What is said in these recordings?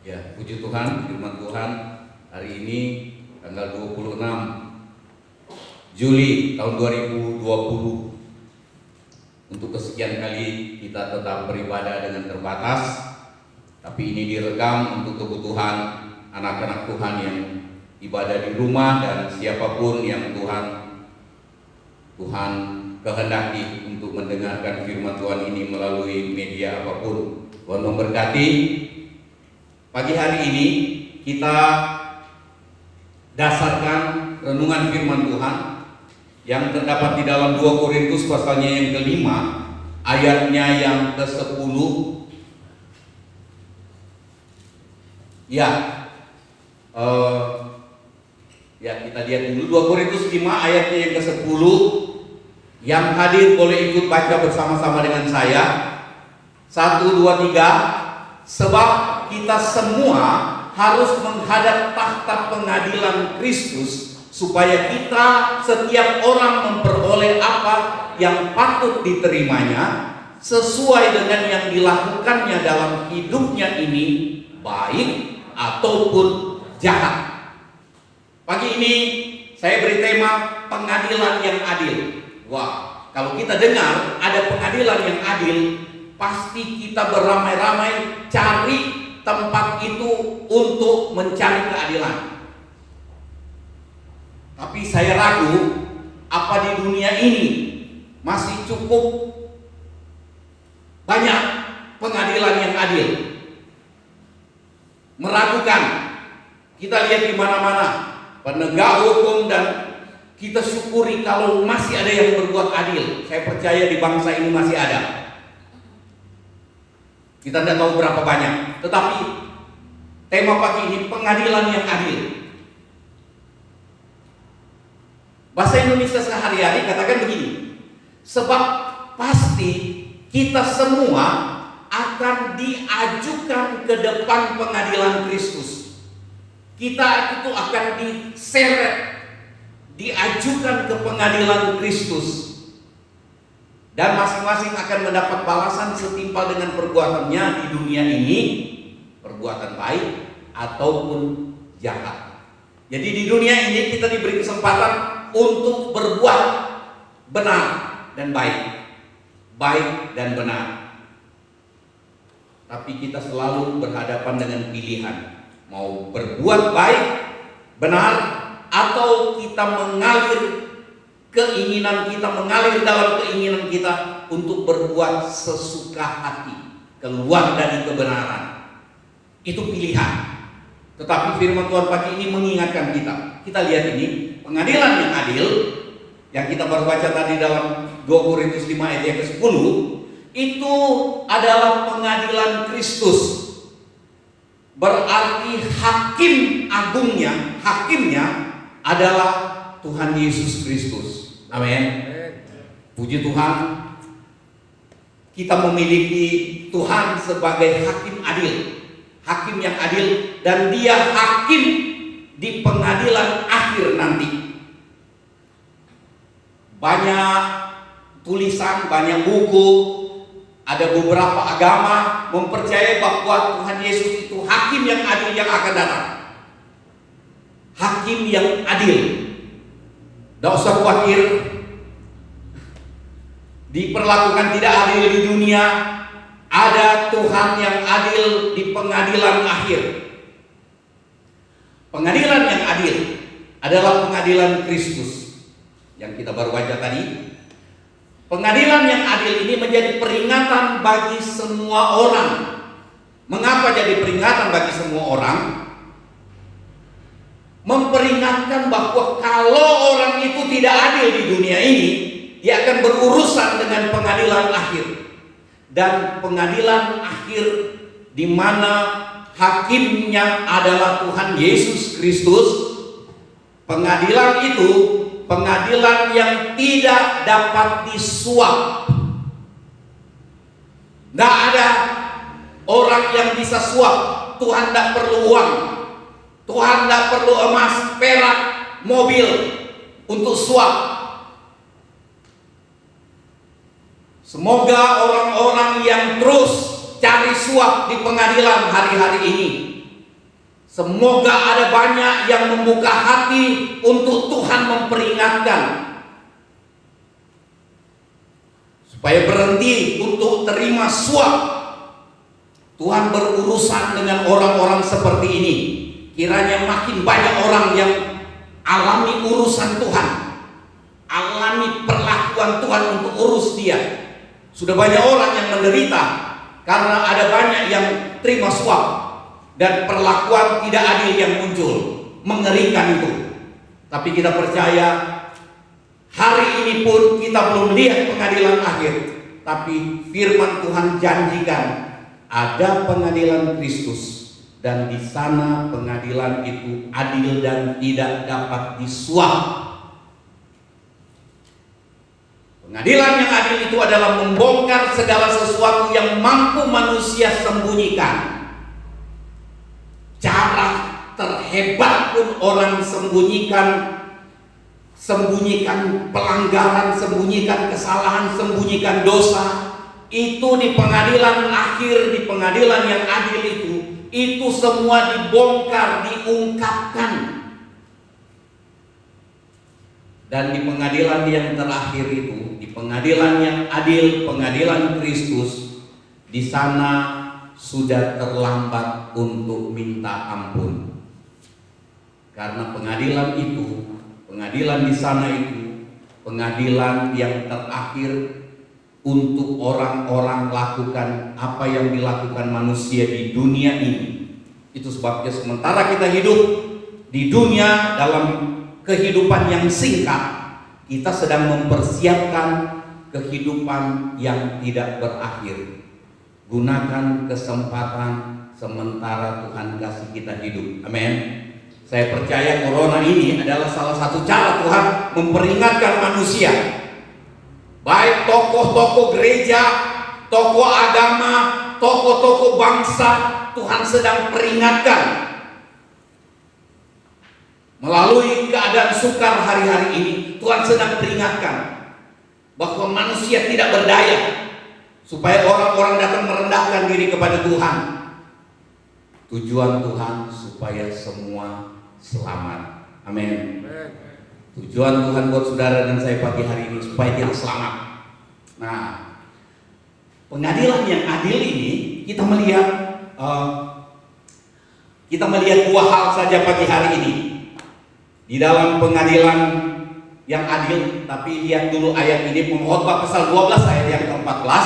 Ya, puji Tuhan, firman Tuhan hari ini tanggal 26 Juli tahun 2020. Untuk kesekian kali kita tetap beribadah dengan terbatas, tapi ini direkam untuk kebutuhan anak-anak Tuhan yang ibadah di rumah dan siapapun yang Tuhan kehendaki untuk mendengarkan firman Tuhan ini melalui media apapun. Tuhan memberkati. Pagi hari ini kita dasarkan renungan firman Tuhan yang terdapat di dalam 2 Korintus pasalnya yang ke-5 ayatnya yang ke-10. Kita lihat dulu 2 Korintus 5 ayatnya yang ke-10. Yang hadir boleh ikut baca bersama-sama dengan saya. 1, 2, 3. Sebab kita semua harus menghadap takhta pengadilan Kristus, supaya kita setiap orang memperoleh apa yang patut diterimanya sesuai dengan yang dilakukannya dalam hidupnya ini, baik ataupun jahat. Pagi ini saya beri tema pengadilan yang adil. Wah, kalau kita dengar ada pengadilan yang adil, pasti kita beramai-ramai cari tempat itu untuk mencari keadilan. Tapi saya ragu, apa di dunia ini masih cukup banyak pengadilan yang adil? Meragukan. Kita lihat di mana-mana penegak hukum dan kita syukuri kalau masih ada yang berbuat adil. Saya percaya di bangsa ini masih ada. Kita tidak tahu berapa banyak, tetapi tema pagi ini pengadilan yang adil. Bahasa Indonesia sehari-hari katakan begini, sebab pasti kita semua akan diajukan ke depan pengadilan Kristus. Kita itu akan diseret, diajukan ke pengadilan Kristus. Dan masing-masing akan mendapat balasan setimpal dengan perbuatannya di dunia ini, perbuatan baik ataupun jahat. Jadi di dunia ini kita diberi kesempatan untuk berbuat benar dan baik, baik dan benar. Tapi kita selalu berhadapan dengan pilihan, mau berbuat baik, benar, atau kita mengalir keinginan kita, mengalir dalam keinginan kita untuk berbuat sesuka hati, keluar dari kebenaran. Itu pilihan. Tetapi firman Tuhan pagi ini mengingatkan kita. Kita lihat ini, pengadilan yang adil yang kita baru baca tadi dalam 2 Korintus 5 ayat yang ke-10, itu adalah pengadilan Kristus. Berarti hakim agungnya, hakimnya adalah Tuhan Yesus Kristus. Amin. Puji Tuhan, kita memiliki Tuhan sebagai hakim adil, hakim yang adil, dan Dia hakim di pengadilan akhir nanti. Banyak tulisan, banyak buku, ada beberapa agama mempercayai bahwa Tuhan Yesus itu hakim yang adil yang akan datang. Hakim yang adil. Tidak usah khawatir diperlakukan tidak adil di dunia. Ada Tuhan yang adil di pengadilan akhir. Pengadilan yang adil adalah pengadilan Kristus yang kita baru baca tadi. Pengadilan yang adil ini menjadi peringatan bagi semua orang. Mengapa jadi peringatan bagi semua orang? Memperingatkan bahwa kalau orang itu tidak adil di dunia ini, dia akan berurusan dengan pengadilan akhir. Dan pengadilan akhir di mana hakimnya adalah Tuhan Yesus Kristus. Pengadilan itu pengadilan yang tidak dapat disuap. Tidak ada orang yang bisa suap. Tuhan tidak perlu uang, Tuhan tidak perlu emas, perak, mobil untuk suap. Semoga orang-orang yang terus cari suap di pengadilan hari-hari ini Semoga ada banyak yang membuka hati untuk Tuhan memperingatkan, supaya berhenti untuk terima suap. Tuhan berurusan dengan orang-orang seperti ini. Kiranya makin banyak orang yang alami urusan Tuhan, alami perlakuan Tuhan untuk urus dia. Sudah banyak orang yang menderita karena ada banyak yang terima suap dan perlakuan tidak adil yang muncul. Mengerikan itu. Tapi kita percaya hari ini pun kita belum lihat pengadilan akhir, tapi firman Tuhan janjikan ada pengadilan Kristus, dan di sana pengadilan itu adil dan tidak dapat disuap. Pengadilan yang adil itu adalah membongkar segala sesuatu yang mampu manusia sembunyikan. Cara terhebat pun orang sembunyikan pelanggaran, sembunyikan kesalahan, sembunyikan dosa. Itu di pengadilan akhir, di pengadilan yang adil itu semua dibongkar, diungkapkan. Dan di pengadilan yang terakhir itu, di pengadilan yang adil, pengadilan Kristus, di sana sudah terlambat untuk minta ampun. Karena pengadilan itu, pengadilan di sana itu, pengadilan yang terakhir untuk orang-orang lakukan apa yang dilakukan manusia di dunia ini. Itu sebabnya sementara kita hidup di dunia dalam kehidupan yang singkat, kita sedang mempersiapkan kehidupan yang tidak berakhir. Gunakan kesempatan sementara Tuhan kasih kita hidup. Amin. Saya percaya corona ini adalah salah satu cara Tuhan memperingatkan manusia. Baik tokoh-tokoh gereja, tokoh agama, tokoh-tokoh bangsa, Tuhan sedang peringatkan. Melalui keadaan sukar hari-hari ini, Tuhan sedang peringatkan bahwa manusia tidak berdaya, supaya orang-orang datang merendahkan diri kepada Tuhan. Tujuan Tuhan supaya semua selamat. Amin. Tujuan Tuhan buat saudara dan saya pagi hari ini supaya kita selamat. Nah, pengadilan yang adil ini kita melihat dua hal saja pagi hari ini di dalam pengadilan yang adil. Tapi lihat dulu ayat ini, Pengkhotbah pasal 12 ayat yang ke-14.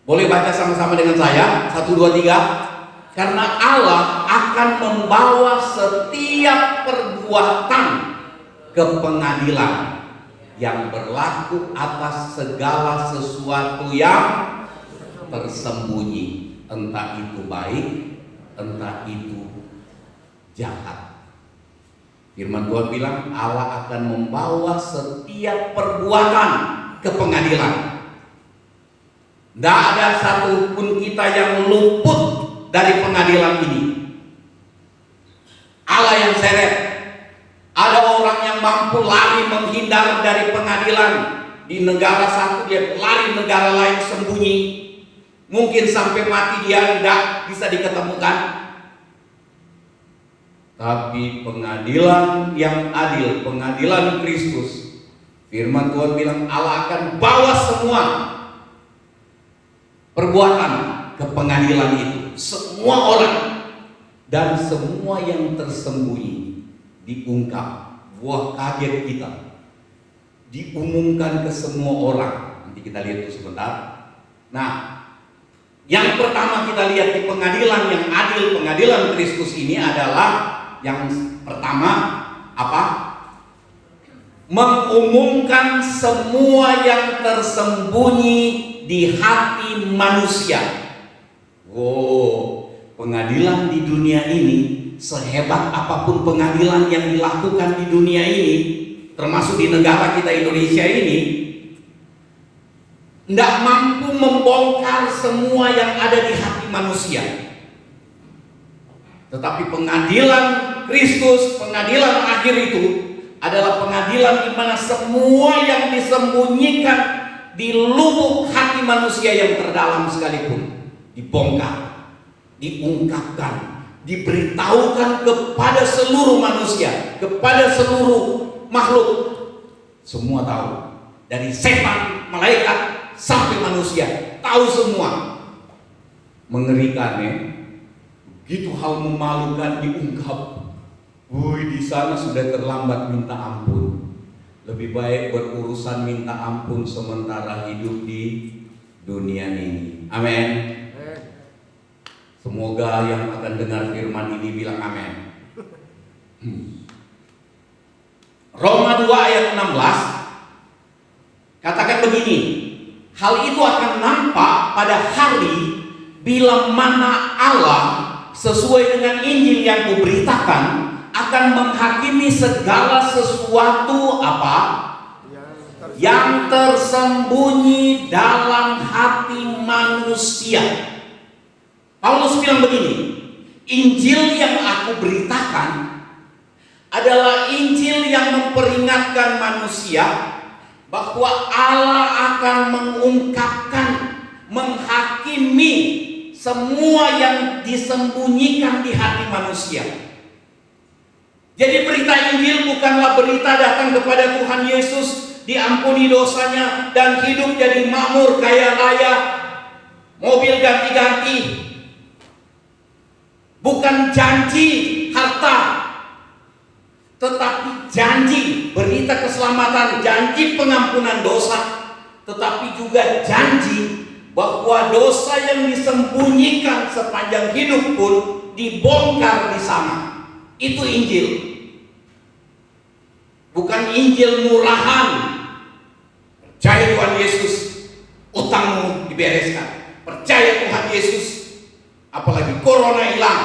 Boleh baca sama-sama dengan saya? 1, 2, 3. Karena Allah akan membawa setiap perbuatan ke pengadilan yang berlaku atas segala sesuatu yang tersembunyi, entah itu baik, entah itu jahat. Firman Tuhan bilang Allah akan membawa setiap perbuatan ke pengadilan. Tidak ada satupun kita yang luput dari pengadilan ini. Allah yang seret. Ada orang yang mampu lari menghindar dari pengadilan. Di negara satu dia lari negara lain sembunyi. Mungkin sampai mati dia tidak bisa diketemukan. Tapi pengadilan yang adil, pengadilan Kristus, firman Tuhan bilang Allah akan bawa semua perbuatan ke pengadilan itu. Semua orang dan semua yang tersembunyi diungkap. Wah, kaget kita. Diumumkan ke semua orang. Nanti kita lihat itu sebentar. Nah, yang pertama kita lihat di pengadilan yang adil, pengadilan Kristus ini adalah yang pertama apa? Mengumumkan semua yang tersembunyi di hati manusia. Oh, pengadilan di dunia ini, sehebat apapun pengadilan yang dilakukan di dunia ini, termasuk di negara kita Indonesia ini, tidak mampu membongkar semua yang ada di hati manusia. Tetapi pengadilan Kristus, pengadilan akhir itu adalah pengadilan di mana semua yang disembunyikan di lubuk hati manusia yang terdalam sekalipun dibongkar, diungkapkan, diberitahukan kepada seluruh manusia, kepada seluruh makhluk. Semua tahu, dari setan, malaikat sampai manusia, tahu semua. Mengerikan ya, begitu hal memalukan diungkap. Woi, di sana sudah terlambat minta ampun. Lebih baik berurusan minta ampun sementara hidup di dunia ini. Amin. Semoga yang akan dengar firman ini bilang amin. Roma 2 ayat 16 katakan begini, hal itu akan nampak pada hari bila mana Allah sesuai dengan Injil yang kuberitakan akan menghakimi segala sesuatu apa? Yang tersembunyi dalam hati manusia. Paulus bilang begini, Injil yang aku beritakan adalah Injil yang memperingatkan manusia bahwa Allah akan mengungkapkan, menghakimi semua yang disembunyikan di hati manusia. Jadi berita Injil bukanlah berita datang kepada Tuhan Yesus, diampuni dosanya dan hidup jadi makmur, kaya raya, mobil ganti-ganti. Bukan janji harta, tetapi janji berita keselamatan, janji pengampunan dosa, tetapi juga janji bahwa dosa yang disembunyikan sepanjang hidup pun dibongkar di sana. Itu Injil. Bukan Injil murahan. Percaya Tuhan Yesus, utangmu dibereskan. Percaya Tuhan Yesus, apalagi corona hilang,